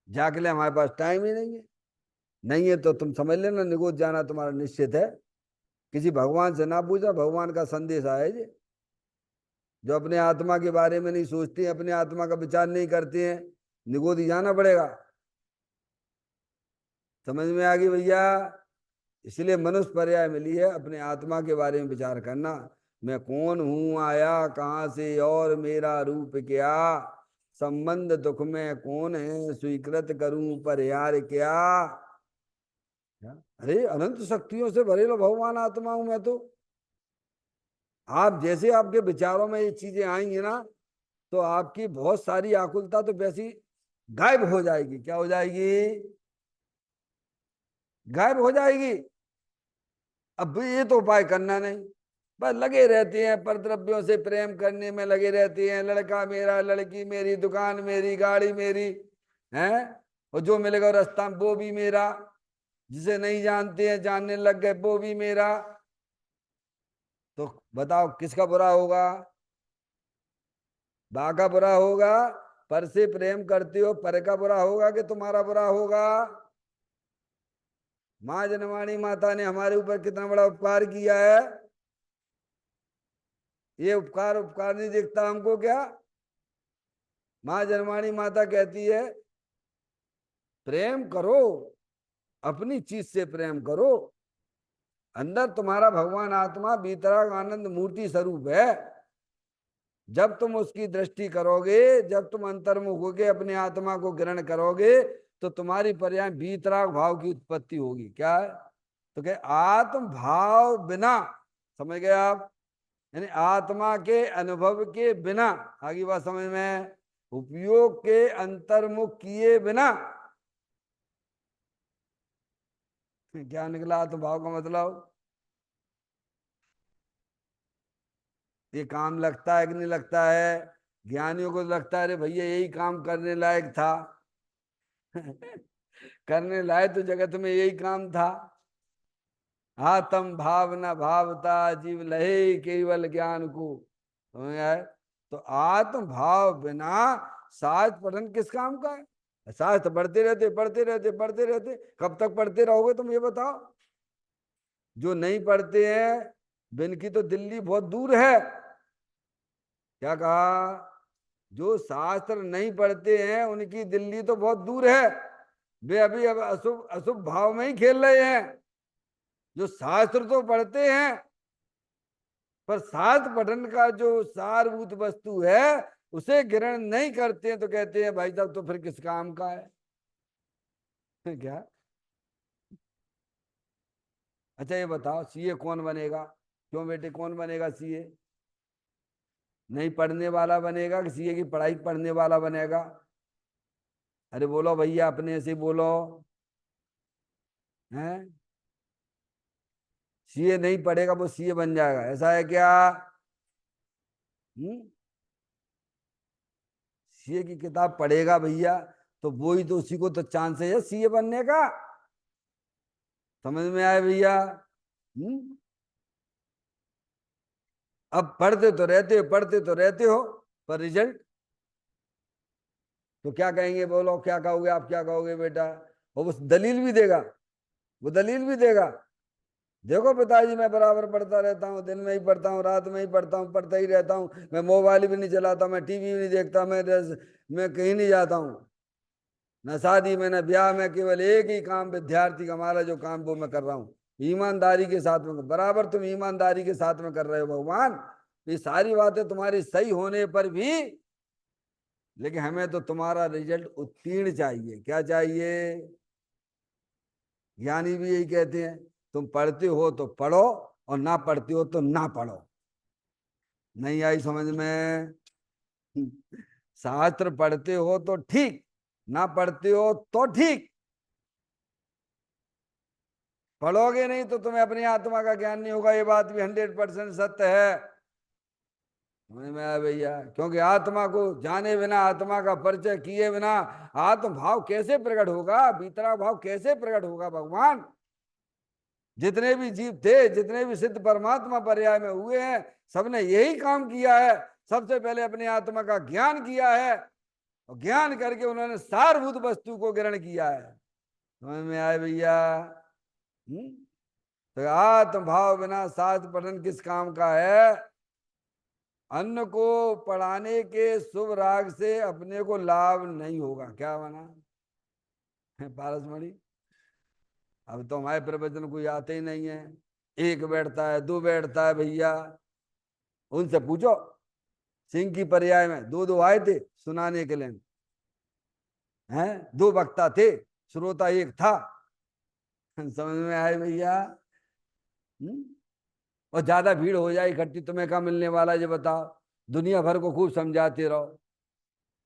जाके लिए हमारे पास टाइम ही नहीं है। नहीं है तो तुम समझ लेना निगोद जाना तुम्हारा निश्चित है। किसी भगवान से ना पूछा, भगवान का संदेश आया जी। जो अपने आत्मा के बारे में नहीं सोचते हैं, अपने आत्मा का विचार नहीं करते हैं, निगोद ही जाना पड़ेगा। समझ में आ गई भैया। इसलिए मनुष्य पर्याय मिली है अपने आत्मा के बारे में विचार करना। मैं कौन हूं, आया कहां से, और मेरा रूप क्या, संबंध दुख में कौन है, स्वीकृत करूं पर यार क्या। अरे अनंत शक्तियों से भरे लो भगवान आत्मा हूं मैं तो। आप जैसे आपके विचारों में ये चीजें आएंगी ना, तो आपकी बहुत सारी आकुलता तो वैसी गायब हो जाएगी। क्या हो जाएगी, गायब हो जाएगी। अब ये तो उपाय करना नहीं, बस लगे रहते हैं परद्रव्यों से प्रेम करने में लगे रहते हैं, लड़का मेरा, लड़की मेरी, दुकान मेरी, गाड़ी मेरी है, और जो मिलेगा रास्ता वो भी मेरा, जिसे नहीं जानते हैं जानने लग गए वो भी मेरा। तो बताओ किसका बुरा होगा, बा का बुरा होगा, पर से प्रेम करते हो, पर का बुरा होगा कि तुम्हारा बुरा होगा। माँ जनवाणी माता ने हमारे ऊपर कितना बड़ा उपकार किया है। ये उपकार उपकार नहीं दिखता हमको क्या। माँ जनवाणी माता कहती है प्रेम करो, अपनी चीज से प्रेम करो। अंदर तुम्हारा भगवान आत्मा बीतराग आनंद मूर्ति स्वरूप है। जब तुम उसकी दृष्टि करोगे, जब तुम अंतर्मुख होके अपने आत्मा को ग्रहण करोगे, तो तुम्हारी पर्याय बीतराग भाव की उत्पत्ति होगी। क्या है, तो क्या आत्म भाव बिना, समझ गए आप, यानी आत्मा के अनुभव के बिना, आगे बात समझ में, उपयोग के अंतर्मुख किए बिना, क्या निकला आत्म भाव का मतलब, ये काम लगता है कि नहीं लगता है। ज्ञानियों को लगता है अरे भैया यही काम करने लायक था। करने लायक तो जगत में यही काम था। आत्म भाव न भावता जीव लहे केवल ज्ञान को, समझ आए। तो आत्म भाव बिना शास्त्र पठन किस काम का है। शास्त्र पढ़ते रहते पढ़ते रहते पढ़ते रहते, कब तक पढ़ते रहोगे तुम ये बताओ। जो नहीं पढ़ते हैं बिन की तो दिल्ली बहुत दूर है। क्या कहा, जो शास्त्र नहीं पढ़ते हैं उनकी दिल्ली तो बहुत दूर है। वे अभी अब अशुभ अशुभ भाव में ही खेल रहे हैं। जो शास्त्र तो पढ़ते हैं, पर शास्त्र पठन का जो सारभूत वस्तु है उसे ग्रहण नहीं करते हैं, तो कहते हैं भाई साहब तो फिर किस काम का है। क्या, अच्छा ये बताओ सीए कौन बनेगा, क्यों बेटे कौन बनेगा सीए, नहीं पढ़ने वाला बनेगा कि सीए की पढ़ाई पढ़ने वाला बनेगा। अरे बोलो भैया अपने से बोलो, हैं। सीए नहीं पढ़ेगा वो सीए बन जाएगा, ऐसा है क्या। हम्म, सीए की किताब पढ़ेगा भैया तो वो ही तो, उसी को तो चांस है सीए बनने का। समझ में आए भैया। अब पढ़ते तो रहते हो, पढ़ते तो रहते हो, पर रिजल्ट तो क्या कहेंगे, बोलो क्या कहोगे आप, क्या कहोगे बेटा। और वो दलील भी देगा, वो दलील भी देगा, देखो पिताजी मैं बराबर पढ़ता रहता हूँ, दिन में ही पढ़ता हूँ, रात में ही पढ़ता हूँ, पढ़ता ही रहता हूँ, मैं मोबाइल भी नहीं चलाता, मैं टीवी भी नहीं देखता, मैं कहीं नहीं जाता हूँ, न शादी में न ब्याह में, केवल एक ही काम विद्यार्थी का हमारा जो काम वो मैं कर रहा हूँ, ईमानदारी के साथ में। बराबर तुम ईमानदारी के साथ में कर रहे हो भगवान, ये सारी बातें तुम्हारी सही होने पर भी, लेकिन हमें तो तुम्हारा रिजल्ट उत्तीर्ण चाहिए। क्या चाहिए, ज्ञानी भी यही कहते हैं, तुम पढ़ते हो तो पढ़ो और ना पढ़ते हो तो ना पढ़ो। नहीं आई समझ में। शास्त्र पढ़ते हो तो ठीक, ना पढ़ते हो तो ठीक। पढ़ोगे नहीं तो तुम्हें अपनी आत्मा का ज्ञान नहीं होगा, ये बात भी 100% सत्य है। समझ में आया भैया? क्योंकि आत्मा को जाने बिना, आत्मा का परिचय किए बिना आत्म भाव कैसे प्रकट होगा, भीतरा भाव कैसे प्रकट होगा? भगवान जितने भी जीव थे, जितने भी सिद्ध परमात्मा पर्याय में हुए हैं, सबने यही काम किया है। सबसे पहले अपने आत्मा का ज्ञान किया है, और ज्ञान करके उन्होंने सारभूत वस्तु को ग्रहण किया है। समझ में आए भैया? तो आत्म भाव बिना शास्त्र पठन किस काम का है? अन्न को पढ़ाने के शुभ राग से अपने को लाभ नहीं होगा। क्या बना पारसमणि? अब तो हमारे प्रवचन कोई आते ही नहीं है। एक बैठता है, दो बैठता है भैया, उनसे पूछो। सिंह की पर्याय में दो दो आए थे सुनाने के लिए, हैं? दो वक्ता थे, श्रोता एक था। समझ में आए भैया? और ज्यादा भीड़ हो जाए इकट्ठी, तुम्हें क्या मिलने वाला ये बताओ? दुनिया भर को खूब समझाते रहो।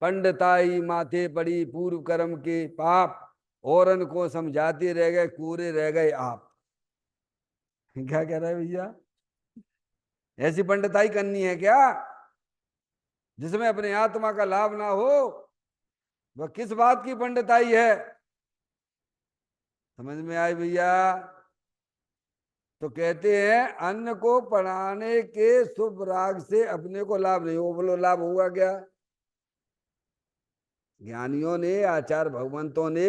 पंडिताई माथे पड़ी पूर्व कर्म के पाप, औरन को समझाते रह गए, कूरे रह गए आप। क्या कह रहे भैया? ऐसी पंडिताई करनी है क्या जिसमें अपने आत्मा का लाभ ना हो? वह किस बात की पंडिताई है? समझ में आए भैया? तो कहते हैं अन्न को पढ़ाने के शुभ राग से अपने को लाभ नहीं हो। बोलो लाभ होगा क्या? ज्ञानियों ने, आचार्य भगवंतों ने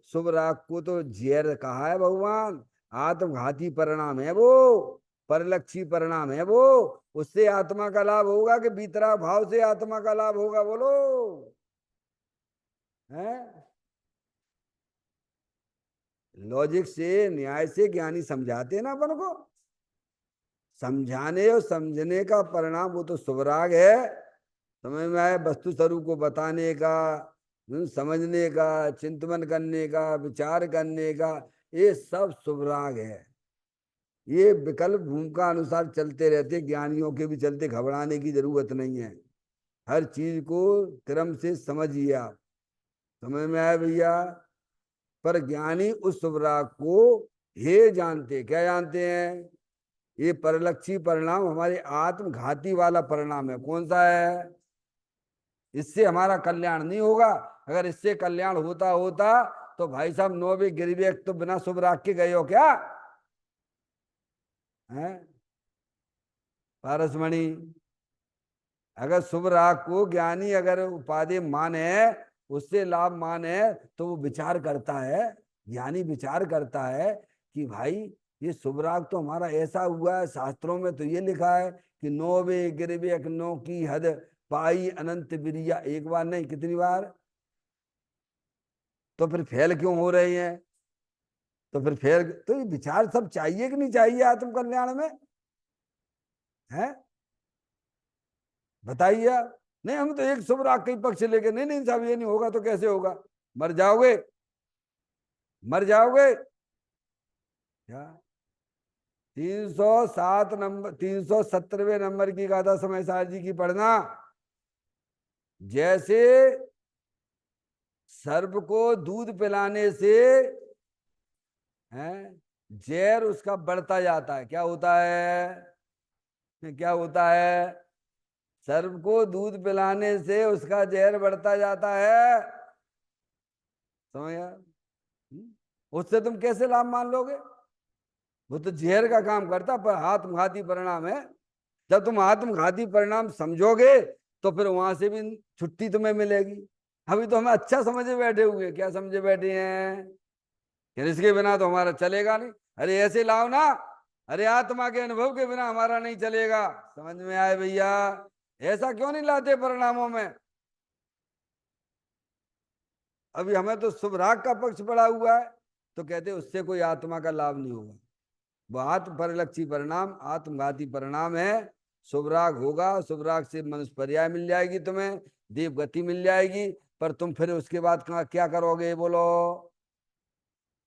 शुभ राग को तो जहर कहा है भगवान। आत्मघाती परिणाम है वो, परलक्षी परिणाम है वो। उससे आत्मा का लाभ होगा कि भीतरा भाव से आत्मा का लाभ होगा? बोलो है? लॉजिक से, न्याय से ज्ञानी समझाते ना अपन को। समझाने और समझने का परिणाम वो तो शुभराग है। समझ में आए? वस्तु स्वरूप को बताने का, समझने का, चिंतन करने का, विचार करने का, ये सब शुभराग है। ये विकल्प भूमिका अनुसार चलते रहते, ज्ञानियों के भी चलते, घबराने की जरूरत नहीं है। हर चीज को क्रम से समझिए आप। समझ में आया भैया? पर ज्ञानी उस शुभराग को हे जानते, क्या जानते हैं? ये परलक्षी परिणाम हमारे आत्मघाती वाला परिणाम है। कौन सा है? इससे हमारा कल्याण नहीं होगा। अगर इससे कल्याण होता होता तो भाई साहब नौवे गिरवेक तो बिना शुभ राग के गए हो क्या? है पारसमणि? अगर शुभ राग को ज्ञानी अगर उपाधि माने, उससे लाभ माने, तो वो विचार करता है, ज्ञानी विचार करता है कि भाई ये शुभ राग तो हमारा ऐसा हुआ है, शास्त्रों में तो ये लिखा है कि नौवे गिरवेक नो की हद पाई अनंत बिरिया। एक बार नहीं, कितनी बार? तो फिर फेल क्यों हो रही हैं? तो फिर फेल, तो ये विचार सब चाहिए कि नहीं चाहिए आत्म कल्याण में? है बताइए आप। नहीं, हम तो एक शुभ राग के पक्ष लेके, नहीं नहीं साहब ये नहीं होगा तो कैसे होगा? मर जाओगे, मर जाओगे क्या? 307 नंबर, 370वें नंबर की गाथा समय सार जी की पढ़ना। जैसे सर्प को दूध पिलाने से है जहर उसका बढ़ता जाता है, क्या होता है? क्या होता है? सर्प को दूध पिलाने से उसका जहर बढ़ता जाता है। समझ गया? उससे तुम कैसे लाभ मान लोगे? वो तो जहर का काम करता, पर आत्मघाती परिणाम है। जब तुम आत्मघाती परिणाम समझोगे तो फिर वहां से भी छुट्टी तुम्हें मिलेगी। अभी तो हमें अच्छा समझे बैठे हुए, क्या समझे बैठे हैं? फिर इसके बिना तो हमारा चलेगा नहीं। अरे ऐसे लाओ ना, अरे आत्मा के अनुभव के बिना हमारा नहीं चलेगा। समझ में आए भैया? ऐसा क्यों नहीं लाते परिणामों में? अभी हमें तो शुभ राग का पक्ष पड़ा हुआ है, तो कहते उससे कोई आत्मा का लाभ नहीं होगा। वो आत्म परिलक्षी परिणाम, आत्मघाती परिणाम है। शुभ राग होगा, शुभ राग से मनुष्य पर्याय मिल जाएगी, तुम्हें देव गति मिल जाएगी। पर तुम फिर उसके बाद क्या करोगे? बोलो।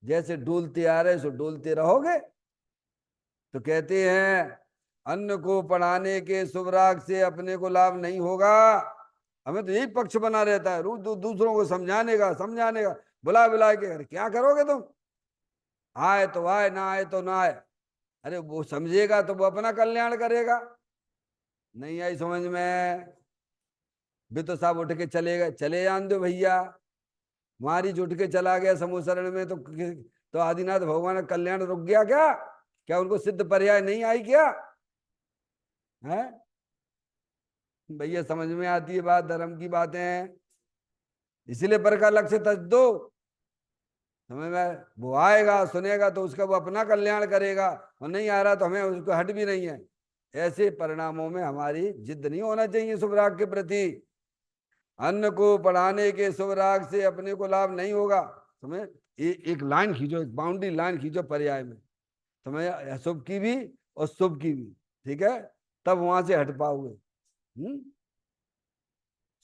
जैसे डोलते आ रहे सो डोलते रहोगे। तो कहते हैं अन्न को पढ़ाने के शुभ राग से अपने को लाभ नहीं होगा। हमें तो यही पक्ष बना रहता है, रोज दूसरों को समझाने का, बुला बुला के। अरे क्या करोगे तुम? आए तो आए, ना आए तो ना आए। अरे वो समझेगा तो वो अपना कल्याण करेगा। नहीं आई समझ में? भी तो साहब उठ के चले गए, चले जान दो भैया। मारी जुट के चला गया समूसरण में, तो आदिनाथ भगवान का कल्याण रुक गया क्या? क्या उनको सिद्ध पर्याय नहीं आई क्या? है भैया, समझ में आती है बात, धर्म की बातें हैं। इसीलिए पर का लक्ष्य तज दो। समझ में? वो आएगा सुनेगा तो उसका वो अपना कल्याण करेगा, और नहीं आ रहा तो हमें उसको हट भी नहीं है। ऐसे परिणामों में हमारी जिद नहीं होना चाहिए शुभ राग के प्रति। अन्न को पढ़ाने के शुभ राग से अपने को लाभ नहीं होगा। समझ? एक लाइन खींचो, एक बाउंड्री लाइन खींचो पर्याय में, समझ? अशुभ की भी और शुभ की भी, ठीक है? तब वहां से हट पाओगे।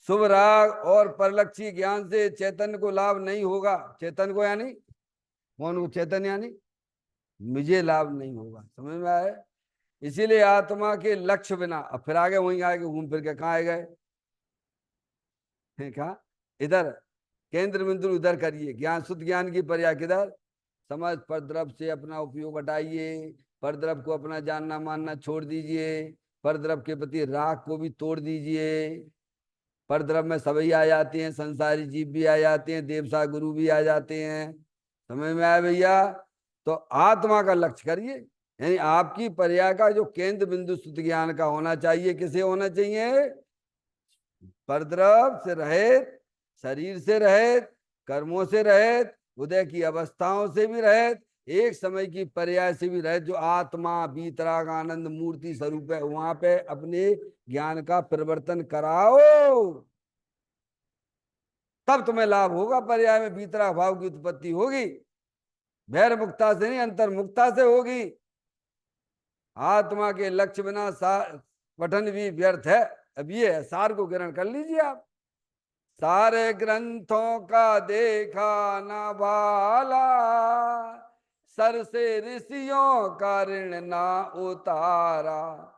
शुभ राग और परलक्षी ज्ञान से चैतन्य को लाभ नहीं होगा। चैतन्य को यानी कौन को? चैतन्य यानी मुझे लाभ नहीं होगा। समझ में आए? इसीलिए आत्मा के लक्ष्य बिना, अब फिर आगे वहीं आए, घूम फिर के कहाँ आए गए? कहा इधर केंद्र बिंदु उधर करिए। ज्ञान, शुद्ध ज्ञान की पर्याय किधर? समझ पर द्रव्य से अपना उपयोग हटाइए, पर द्रव्य को अपना जानना मानना छोड़ दीजिए, पर द्रव्य के प्रति राग को भी तोड़ दीजिए। पर द्रव्य में सभी आ जाते हैं, संसारी जीव भी आ जाते हैं, देवता गुरु भी आ जाते हैं। समझ में आया भैया? तो आत्मा का लक्ष्य करिए, यानी आपकी पर्याय का जो केंद्र बिंदु शुद्ध ज्ञान का होना चाहिए, किसे होना चाहिए? परद्रव से रहित, शरीर से रहित, कर्मों से रहित, उदय की अवस्थाओं से भी रहित, एक समय की पर्याय से भी रहित, जो आत्मा वीतराग आनंद मूर्ति स्वरूप है, वहां पे अपने ज्ञान का परिवर्तन कराओ, तब तुम्हें लाभ होगा। पर्याय में वीतराग भाव की उत्पत्ति होगी, भैर मुक्ता से नहीं, अंतर्मुक्ता से होगी। आत्मा के लक्ष्य बिना पठन भी व्यर्थ है। अब ये सार को ग्रहण कर लीजिए आप। सारे ग्रंथों का देखा न भाला, सर से ऋषियों का ऋण ना उतारा,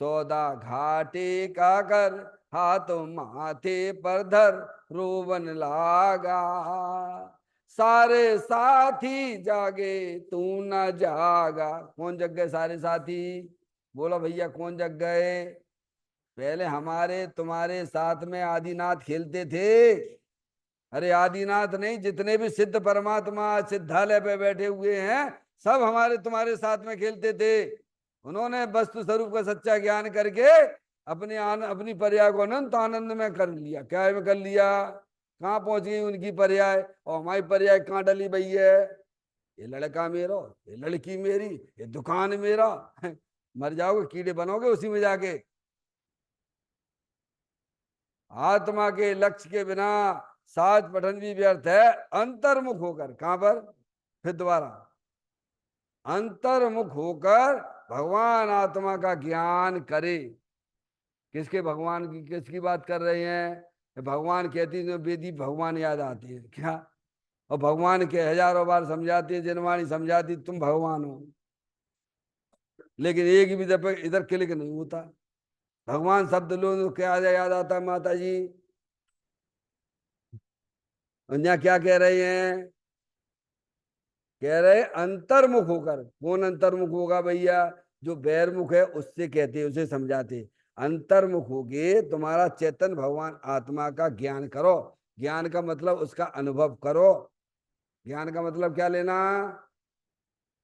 सौदा घाटे का कर हाथ माथे पर धर रोवन लागा, सारे साथी जागे तू न जागा। कौन जग गए सारे साथी? बोलो भैया, कौन जग गए? पहले हमारे तुम्हारे साथ में आदिनाथ खेलते थे। अरे आदिनाथ नहीं, जितने भी सिद्ध परमात्मा सिद्धालय पे बैठे हुए हैं, सब हमारे तुम्हारे साथ में खेलते थे। उन्होंने वस्तु स्वरूप का सच्चा ज्ञान करके अपनी पर्याय को अनंत आनंद में कर लिया। क्या में कर लिया? कहाँ पहुंच गई उनकी पर्याय, और हमारी पर्याय कहाँ डली भई है? ये लड़का मेरा, ये लड़की मेरी, ये दुकान मेरा। मर जाओगे, कीड़े बनोगे उसी में जाके। आत्मा के लक्ष्य के बिना साज पठन भी व्यर्थ है। अंतर्मुख होकर, कहां पर? फिर दोबारा, अंतर्मुख होकर भगवान आत्मा का ज्ञान करे। किसके भगवान की, किसकी बात कर रहे हैं? भगवान कहती है वेदी भगवान याद आती है क्या? और भगवान के हजारों बार समझाती है, जिनवाणी समझाती तुम भगवान हो, लेकिन एक भी दफे इधर क्लिक नहीं होता। भगवान शब्द लो क्या याद आता है माता जी? और यहाँ क्या कह रहे हैं? कह रहे अंतर्मुख होकर। कौन अंतर्मुख होगा भैया? जो बैरमुख है उससे कहते, उसे समझाते। अंतर्मुख होके तुम्हारा चेतन भगवान आत्मा का ज्ञान करो। ज्ञान का मतलब उसका अनुभव करो। ज्ञान का मतलब क्या लेना?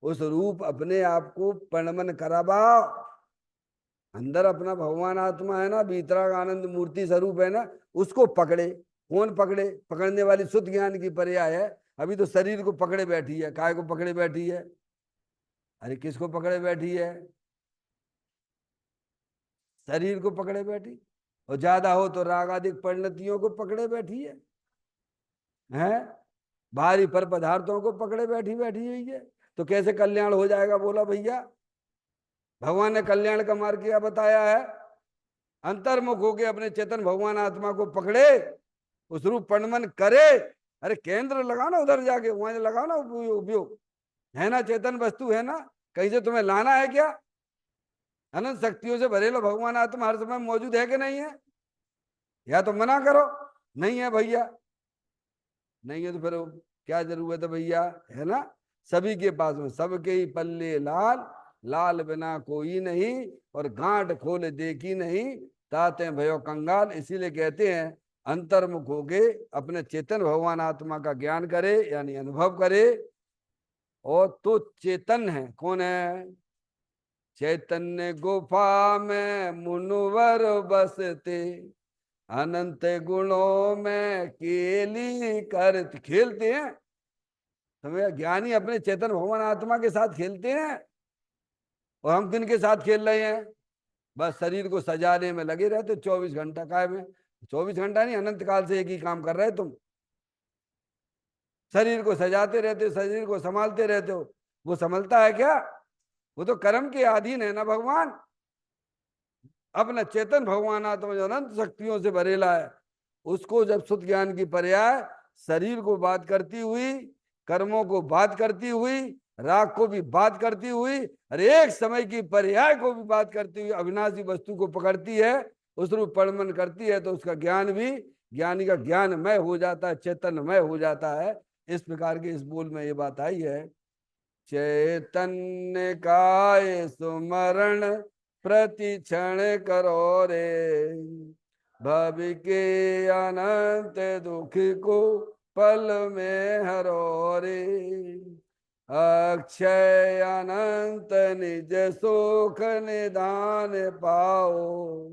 उस रूप अपने आप को परिणमन कराबाओ। अंदर अपना भगवान आत्मा है ना, भीतराग आनंद मूर्ति स्वरूप है ना, उसको पकड़े। कौन पकड़े? पकड़ने वाली शुद्ध ज्ञान की पर्याय है। अभी तो शरीर को पकड़े बैठी है। काय को पकड़े बैठी है? अरे किसको पकड़े बैठी है? शरीर को पकड़े बैठी, और ज्यादा हो तो रागादिक परिणतियों को पकड़े बैठी है? भारी पर पदार्थों को पकड़े बैठी बैठी हुई है। तो कैसे कल्याण हो जाएगा बोला भैया? भगवान ने कल्याण का मार्ग क्या बताया है? अंतर्मुख होके अपने चेतन भगवान आत्मा को पकड़े, उस रूप परिणमन करे। अरे केंद्र लगाओ ना, उधर जाके वहां लगाओ ना उपयोग। है ना, चेतन वस्तु है ना, कहीं से तुम्हें लाना है क्या? अनंत शक्तियों से भरे लो, भगवान आत्मा हर समय मौजूद है कि नहीं है? या तो मना करो नहीं है भैया, नहीं है तो फिर क्या जरूरत है भैया? है ना, सभी के पास में, सबके ही पल्ले लाल, लाल बिना कोई नहीं, और गांठ खोल देखी नहीं, ताते भयो कंगाल। इसीलिए कहते हैं अंतर्मुख होके अपने चेतन भगवान आत्मा का ज्ञान करे, यानी अनुभव करे। और तो चेतन है, कौन है? चैतन्य गुफा में मुनुवर बसते, अनंत गुणों में केली कर खेलते हैं। समझ? ज्ञानी अपने चेतन भगवान आत्मा के साथ खेलते हैं। और हम किन के साथ खेल रहे हैं? बस शरीर को सजाने में लगे रहते 24 घंटा। काय में 24 घंटा नहीं, अनंत काल से एक ही काम कर रहे तुम। शरीर को सजाते रहते हो, शरीर को संभालते रहते हो। वो संभलता है क्या? वो तो कर्म के अधीन है ना भगवान। अपना चेतन भगवान आत्मा जो अनंत शक्तियों से भरेला है, उसको जब शुद्ध ज्ञान की पर्याय शरीर को बात करती हुई, कर्मों को बात करती हुई, राग को भी बात करती हुई, और एक समय की पर्याय को भी बात करती हुई अविनाशी वस्तु को पकड़ती है, उस रूप परमन करती है, तो उसका ज्ञान भी ज्ञानी का ज्ञानमय हो जाता है, चैतन्यमय हो जाता है। इस प्रकार के इस बोल में ये बात आई है। चैतन्य काय सुमरण प्रति क्षण करो रे, भव के अनंत दुख को पल में हरो रे, अक्षय अनंत निज सुख निदान पाओ,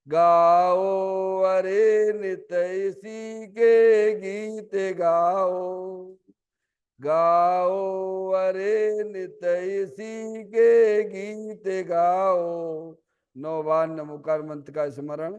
गाओ अरे नित इसी के गीत गाओ, गाओ अरे नित इसी के गीत गाओ। 9 बार नमोकार मंत्र का स्मरण।